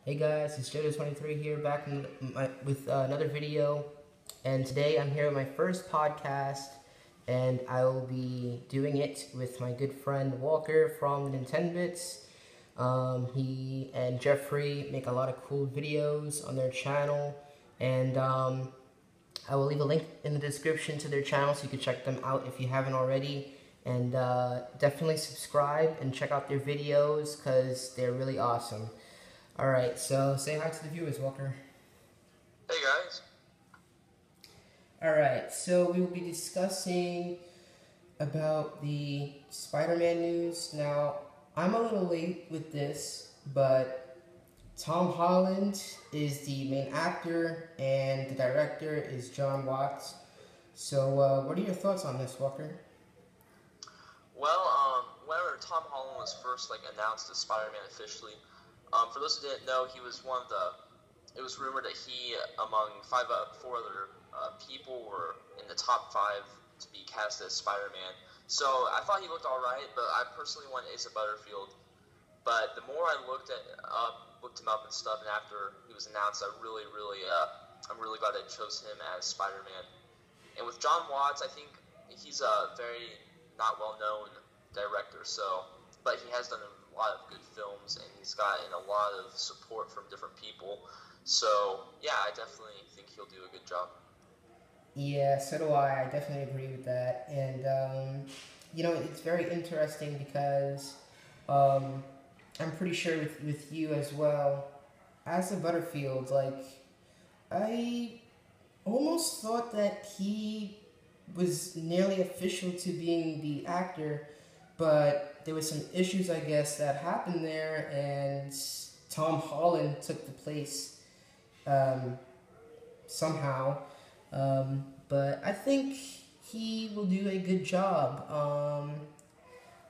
Hey guys, it's Jojo23 here, back with another video, and today I'm here with my first podcast, and I will be doing it with my good friend Walker from TheNintenBits. He and Jeffrey make a lot of cool videos on their channel, and I will leave a link in the description to their channel so you can check them out if you haven't already, and definitely subscribe and check out their videos because they're really awesome. Alright, so say hi to the viewers, Walker. Hey guys. Alright, so we will be discussing about the Spider-Man news. Now, I'm a little late with this, but Tom Holland is the main actor and the director is Jon Watts. So, what are your thoughts on this, Walker? Well, whenever Tom Holland was first announced as Spider-Man officially, for those who didn't know, he was one of the. It was rumored that he, among four other people, were in the top 5 to be cast as Spider-Man. So I thought he looked all right, but I personally want Asa Butterfield. But the more I looked him up and stuff, and after he was announced, I'm really glad I chose him as Spider-Man. And with Jon Watts, I think he's a very not well-known director, but he has done a lot of good films, and he's gotten a lot of support from different people. So yeah, I definitely think he'll do a good job. Yeah, so do I. I definitely agree with that. And it's very interesting because I'm pretty sure with you as well. As a Butterfield, I almost thought that he was nearly official to being the actor, but there was some issues, I guess, that happened there, and Tom Holland took the place somehow. But I think he will do a good job.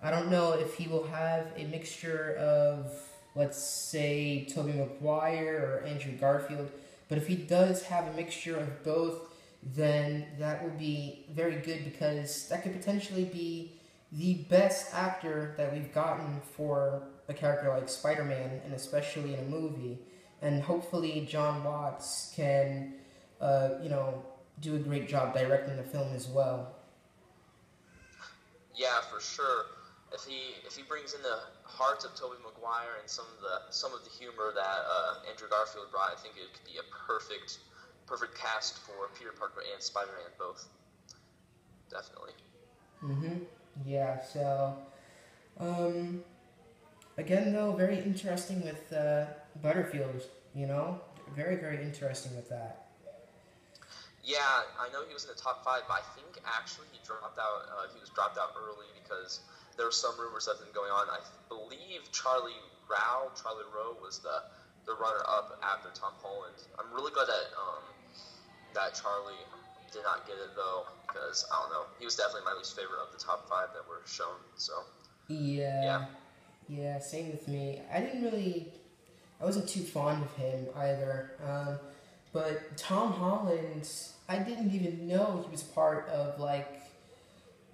I don't know if he will have a mixture of, let's say, Tobey Maguire or Andrew Garfield, but if he does have a mixture of both, then that will be very good because that could potentially be the best actor that we've gotten for a character like Spider-Man, and especially in a movie. And hopefully Jon Watts can, do a great job directing the film as well. Yeah, for sure. If he brings in the heart of Tobey Maguire and some of the humor that Andrew Garfield brought, I think it could be a perfect cast for Peter Parker and Spider-Man both. Definitely. Yeah, so, again though, very interesting with Butterfield, very, very interesting with that. Yeah, I know he was in the top 5, but I think actually he dropped out. He was dropped out early because there were some rumors that have been going on. I believe Charlie Rowe was the runner-up after Tom Holland. I'm really glad that Charlie did not get it though, because I don't know, he was definitely my least favorite of the top 5 that were shown. So yeah, same with me. I wasn't too fond of him either. But Tom Holland, I didn't even know he was part of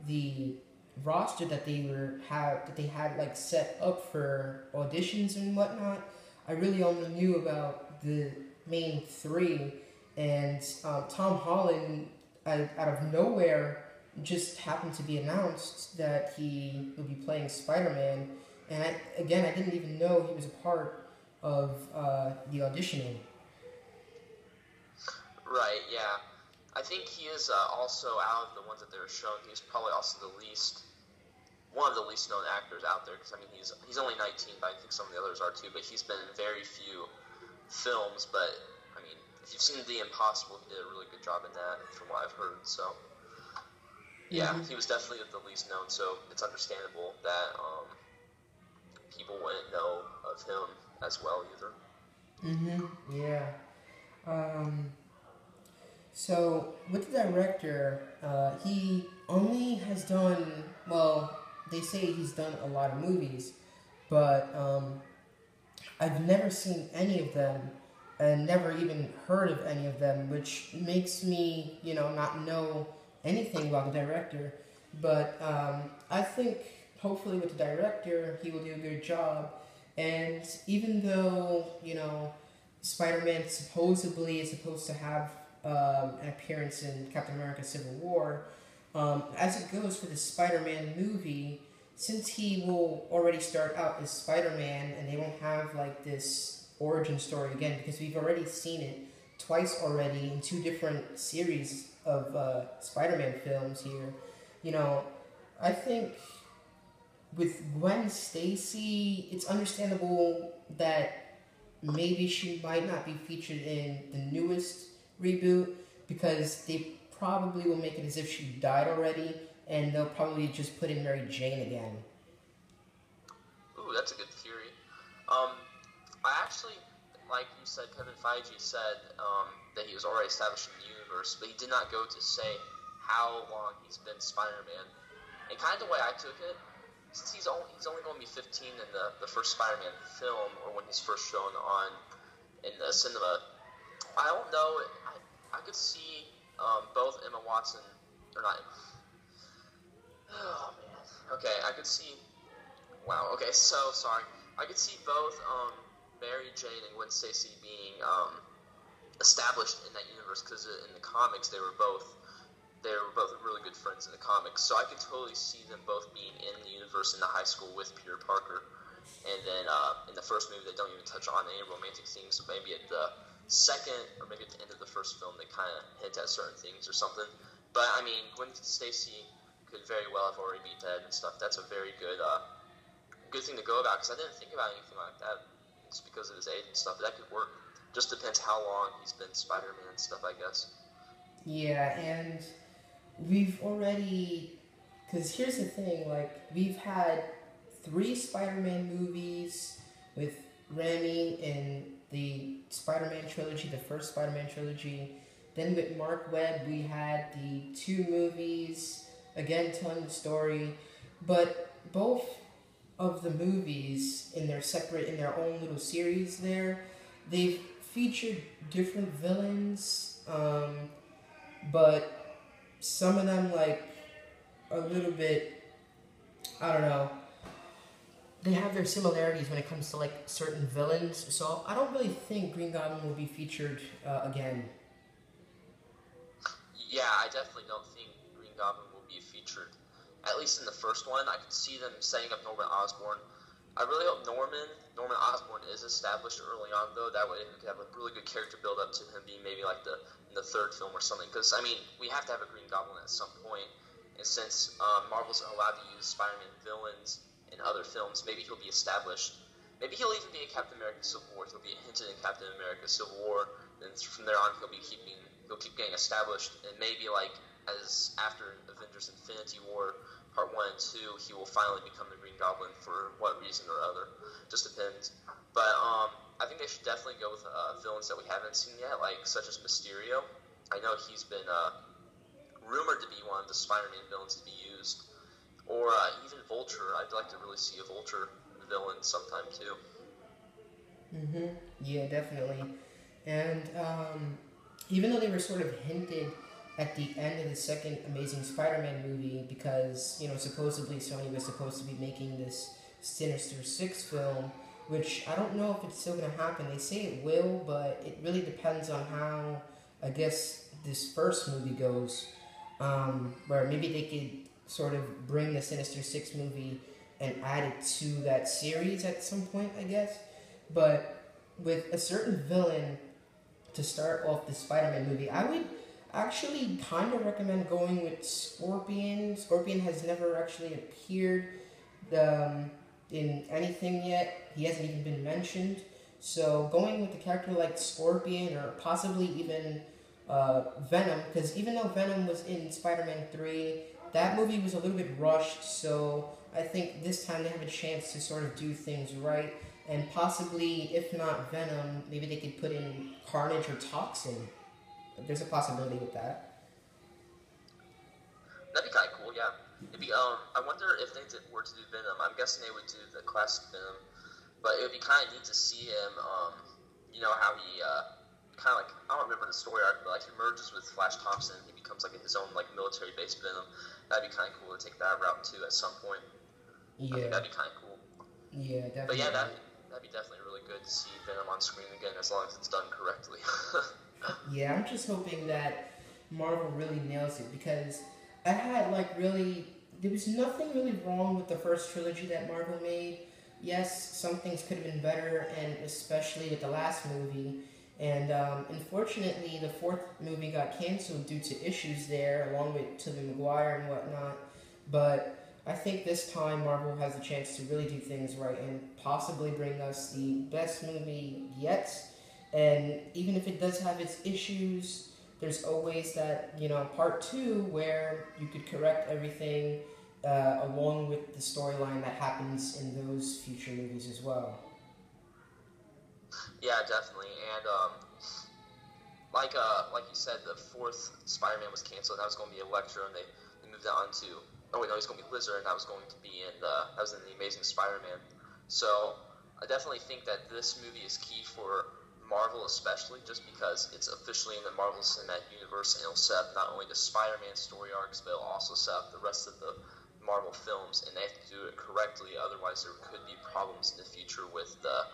the roster that they had set up for auditions and whatnot. I really only knew about the main 3, and Tom Holland, out of nowhere, just happened to be announced that he would be playing Spider-Man, and I didn't even know he was a part of the auditioning. Right, yeah. I think he is also, out of the ones that they were shown, he's probably also one of the least known actors out there, because I mean he's only 19, but I think some of the others are too, but he's been in very few films. But I mean, if you've seen The Impossible, he did a really good job in that from what I've heard. So yeah, he was definitely the least known, so it's understandable that people wouldn't know of him as well either. Yeah. So with the director, he only has done, well, they say he's done a lot of movies, but I've never seen any of them and never even heard of any of them, which makes me, not know anything about the director. But I think hopefully with the director, he will do a good job. And even though, Spider-Man supposedly is supposed to have an appearance in Captain America Civil War, as it goes for the Spider-Man movie, since he will already start out as Spider-Man and they won't have like this origin story again, because we've already seen it twice already in two different series of Spider-Man films here, I think with Gwen Stacy, it's understandable that maybe she might not be featured in the newest reboot because they probably will make it as if she died already, and they'll probably just put in Mary Jane again. Ooh, that's a good theory. I actually, like you said, Kevin Feige said that he was already established in the universe, but he did not go to say how long he's been Spider-Man. And kind of the way I took it, since he's only going to be 15 in the first Spider-Man film, or when he's first shown on in the cinema, I don't know. I could see both Emma Watson, or not Emma. Oh man. Okay, I could see. Wow. Okay, so sorry. I could see both Mary Jane and Gwen Stacy being established in that universe, because in the comics they were both really good friends in the comics. So I could totally see them both being in the universe in the high school with Peter Parker. And then in the first movie, they don't even touch on any romantic things. So maybe at the second, or maybe at the end of the first film, they kind of hint at certain things or something. But I mean, Gwen Stacy could very well have already been dead and stuff. That's a very good thing to go about, because I didn't think about anything like that. It's because of his age and stuff. But that could work. Just depends how long he's been Spider-Man and stuff, I guess. Yeah, and we've already, because here's the thing, like, we've had 3 Spider-Man movies with Raimi in the Spider-Man trilogy, the first Spider-Man trilogy. Then with Mark Webb, we had the 2 movies, again telling the story. But both of the movies in their own little series there, they've featured different villains, but some of them, like, a little bit, I don't know, they have their similarities when it comes to, like, certain villains, so I don't really think Green Goblin will be featured again. Yeah, I definitely don't think Green Goblin will be featured, at least in the first one. I could see them setting up Norman Osborn. I really hope Norman Osborn is established early on, though. That way we could have a really good character build up to him being maybe like in the third film or something. Because, I mean, we have to have a Green Goblin at some point. And since Marvel's allowed to use Spider-Man villains in other films, maybe he'll be established. Maybe he'll even be in Captain America Civil War. He'll be hinted in Captain America Civil War. And from there on, he'll keep getting established. And maybe, like, as after Avengers Infinity War Part 1 and 2, he will finally become the Green Goblin for what reason or other. Just depends. But I think they should definitely go with villains that we haven't seen yet, like such as Mysterio. I know he's been rumored to be one of the Spider-Man villains to be used. Or even Vulture. I'd like to really see a Vulture villain sometime too. Yeah, definitely. And even though they were sort of hinted at the end of the second Amazing Spider-Man movie, because, supposedly Sony was supposed to be making this Sinister Six film, which I don't know if it's still going to happen. They say it will, but it really depends on how, I guess, this first movie goes, where maybe they could sort of bring the Sinister Six movie and add it to that series at some point, I guess. But with a certain villain to start off the Spider-Man movie, I would actually kind of recommend going with Scorpion. Scorpion has never actually appeared in anything yet. He hasn't even been mentioned. So going with a character like Scorpion, or possibly even Venom, because even though Venom was in Spider-Man 3, that movie was a little bit rushed, so I think this time they have a chance to sort of do things right, and possibly, if not Venom, maybe they could put in Carnage or Toxin. There's a possibility with that. That'd be kind of cool, yeah. It'd be, I wonder if they were to do Venom. I'm guessing they would do the classic Venom, but it would be kind of neat to see him, how he, kind of like, I don't remember the story arc, but like he merges with Flash Thompson, he becomes like his own like military-based Venom. That'd be kind of cool to take that route too at some point. Yeah. I think that'd be kind of cool. Yeah, definitely. But yeah, that'd be definitely really good to see Venom on screen again, as long as it's done correctly. Yeah, I'm just hoping that Marvel really nails it, because I had there was nothing really wrong with the first trilogy that Marvel made. Yes, some things could have been better, and especially with the last movie. And unfortunately, the fourth movie got canceled due to issues there, along with Tobey Maguire and whatnot. But I think this time Marvel has a chance to really do things right and possibly bring us the best movie yet. And even if it does have its issues, there's always that, part two where you could correct everything along with the storyline that happens in those future movies as well. Yeah, definitely. And like you said, the fourth Spider-Man was canceled. And that was going to be Electro, and they moved on to. Oh wait, no, he's going to be Lizard, and that was going to be in the Amazing Spider-Man. So I definitely think that this movie is key for Marvel, especially just because it's officially in the Marvel Cinematic Universe, and it'll set up not only the Spider-Man story arcs, but it'll also set up the rest of the Marvel films, and they have to do it correctly. Otherwise, there could be problems in the future with the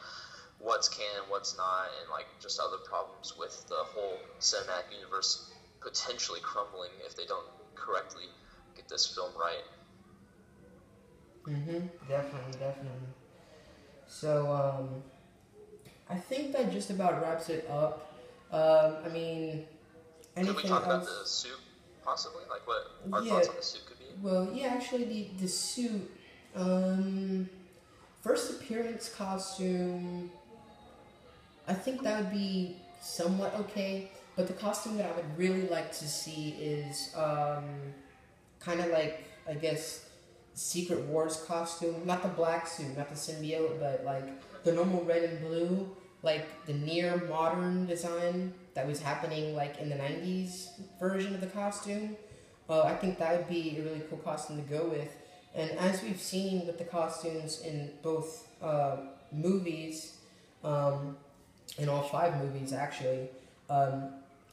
what's canon, what's not, and just other problems with the whole cinematic universe potentially crumbling if they don't correctly get this film right. Definitely. So, I think that just about wraps it up. I mean, anything Could we talk else? about the suit, possibly? Like what our thoughts on the suit could be? Well, yeah, actually, the suit, first appearance costume, I think that would be somewhat okay. But the costume that I would really like to see is kind of like, I guess, Secret Wars costume. Not the black suit, not the symbiote, but the normal red and blue, the near modern design that was happening in the 90s version of the costume. I think that would be a really cool costume to go with. And as we've seen with the costumes in both movies, in all 5 movies actually,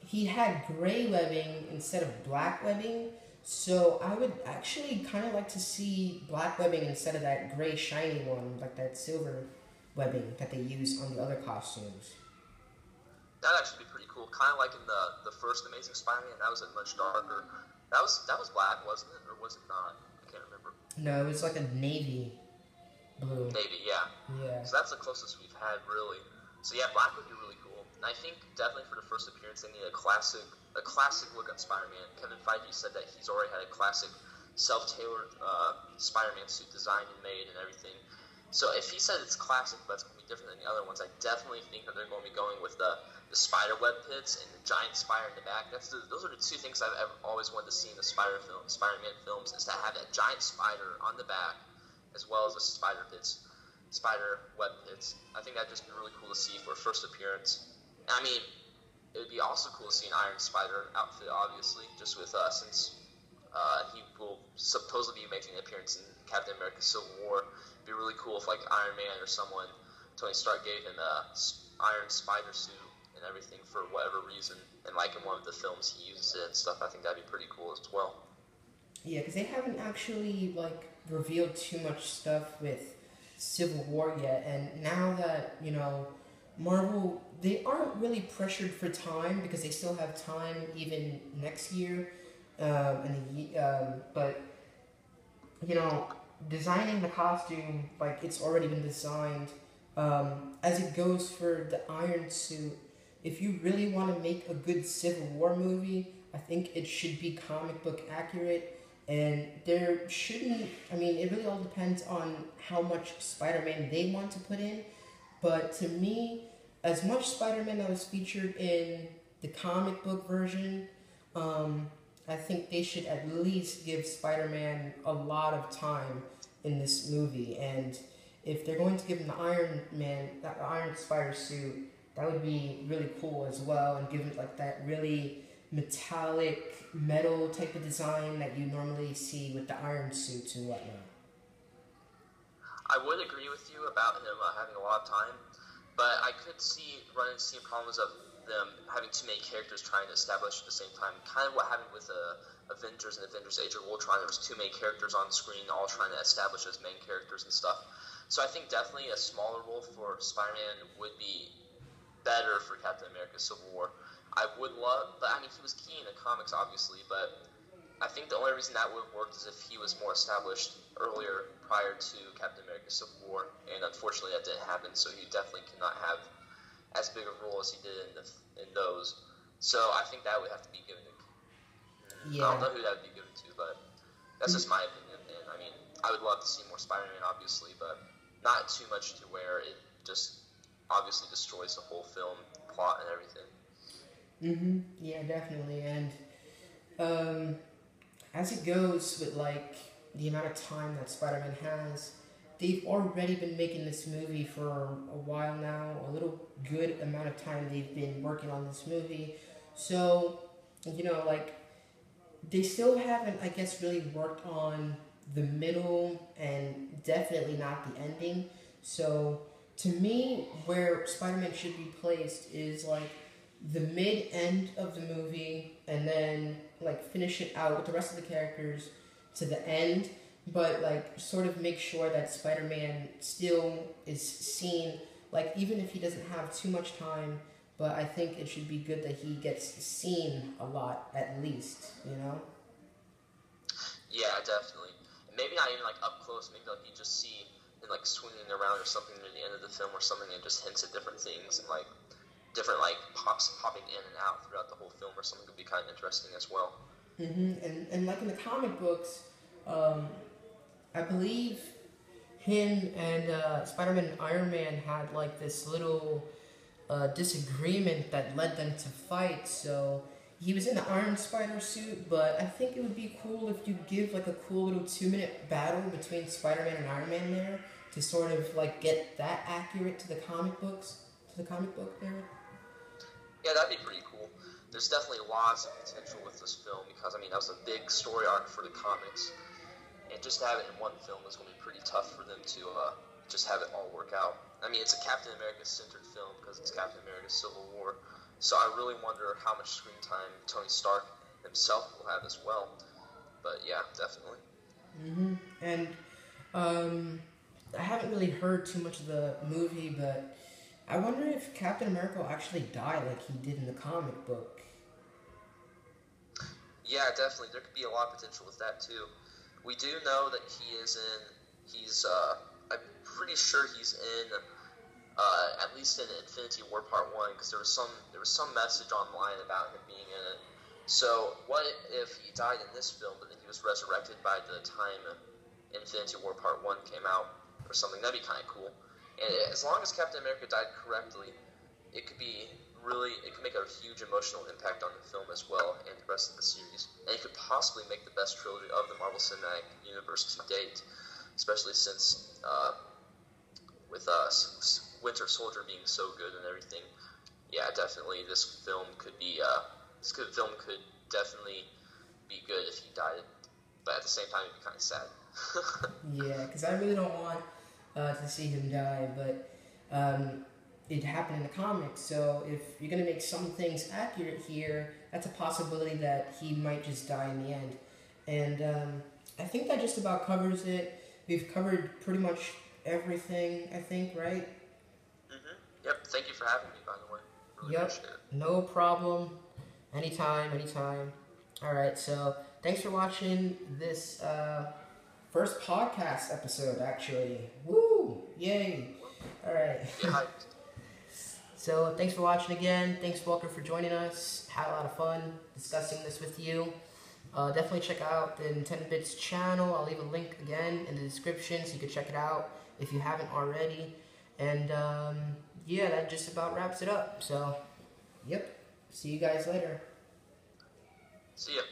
he had gray webbing instead of black webbing. So I would actually kind of like to see black webbing instead of that gray shiny one, like that silver webbing that they use on the other costumes. That'd actually be pretty cool. Kind of like in the first Amazing Spider-Man, that was much darker. That was black, wasn't it, or was it not? I can't remember. No, it was like a navy blue. Navy, yeah. Yeah. So that's the closest we've had, really. So yeah, black would be really cool. And I think definitely for the first appearance, they need a classic look on Spider-Man. Kevin Feige said that he's already had a classic self-tailored Spider-Man suit designed and made and everything. So if he said it's classic, but it's going to be different than the other ones, I definitely think that they're going to be going with the spider web pits and the giant spider in the back. Those are the 2 things I've always wanted to see in the Spider-Man films, is to have that giant spider on the back, as well as the spider web pits. I think that'd just be really cool to see for a first appearance. I mean, it would be also cool to see an Iron Spider outfit, obviously, just with since he will supposedly be making an appearance in Captain America: Civil War. It'd be really cool if Iron Man or someone, Tony Stark, gave him a Iron Spider suit and everything for whatever reason, and in one of the films he uses it and stuff. I think that'd be pretty cool as well. Yeah, because they haven't actually revealed too much stuff with Civil War yet, and now that Marvel, they aren't really pressured for time because they still have time even next year, but designing the costume, it's already been designed. As it goes for the Iron Suit, if you really want to make a good Civil War movie, I think it should be comic book accurate, and there shouldn't, it really all depends on how much Spider-Man they want to put in, but to me, as much Spider-Man that was featured in the comic book version, I think they should at least give Spider-Man a lot of time in this movie, and if they're going to give him the Iron Spider suit, that would be really cool as well, and give him that really metallic metal type of design that you normally see with the Iron suits and whatnot. I would agree with you about him having a lot of time, but I could run into problems of them having too many characters trying to establish at the same time. Kind of what happened with Avengers and Avengers Age of Ultron. There was too many characters on screen all trying to establish as main characters and stuff. So I think definitely a smaller role for Spider-Man would be better for Captain America Civil War. I would love, but I mean, he was key in the comics, obviously, but I think the only reason that would have worked is if he was more established earlier prior to Captain America Civil War, and unfortunately that didn't happen, so he definitely cannot have as big a role as he did in those. So I think that would have to be given to, I don't know who that would be given to, but that's just my opinion, and I mean, I would love to see more Spider-Man, obviously, but not too much to where it just obviously destroys the whole film plot and everything. Yeah, definitely. And as it goes with like the amount of time that Spider-Man has, they've already been making this movie for a while now. A little good amount of time they've been working on this movie. So, you know, like they still haven't, I guess, really worked on the middle and definitely not the ending. So to me, where Spider-Man should be placed is like the mid-end of the movie, and then like finish it out with the rest of the characters to the end, but like sort of make sure that Spider-Man still is seen, like even if he doesn't have too much time, but I think it should be good that he gets seen a lot at least, you know? Yeah, definitely. Maybe not even like up close. Maybe like you just see him like swinging around or something near the end of the film or something, and just hints at different things and like different like popping in and out throughout the whole film or something could be kind of interesting as well. And like in the comic books, I believe him and Spider-Man and Iron Man had like this little disagreement that led them to fight. So he was in the Iron Spider suit, but I think it would be cool if you give like a cool little 2-minute battle between Spider-Man and Iron Man there to sort of like get that accurate to the comic books, to the comic book there. Yeah, that'd be pretty cool. There's definitely lots of potential with this film because I mean that was a big story arc for the comics, and just to have it in one film is going to be pretty tough for them to just have it all work out. I mean, it's a Captain America-centered film because it's Captain America Civil War, so I really wonder how much screen time Tony Stark himself will have as well. But yeah, definitely. And I haven't really heard too much of the movie, but I wonder if Captain America will actually die like he did in the comic book. Yeah, definitely. There could be a lot of potential with that too. We do know that I'm pretty sure he's in, at least in Infinity War Part 1, because there was some message online about him being in it. So what if he died in this film, but then he was resurrected by the time Infinity War Part 1 came out, or something? That'd be kind of cool. And as long as Captain America died correctly, it could make a huge emotional impact on the film as well and the rest of the series. And it could possibly make the best trilogy of the Marvel Cinematic Universe to date, especially since with Winter Soldier being so good and everything. Yeah, definitely this film could definitely be good if he died, but at the same time it'd be kind of sad. Yeah, because I really don't want to see him die, but it happened in the comics, so if you're going to make some things accurate here, that's a possibility that he might just die in the end. And I think that just about covers it. We've covered pretty much everything, I think, right? Yep, thank you for having me, by the way. Really appreciate it. No problem. Anytime. Alright, so thanks for watching this first podcast episode, actually. Woo! Yay! Alright. Yeah, So thanks for watching again. Thanks, Walker, for joining us. Had a lot of fun discussing this with you. Definitely check out the NintenBits channel. I'll leave a link again in the description so you can check it out if you haven't already. And yeah, that just about wraps it up. So, yep. See you guys later. see ya.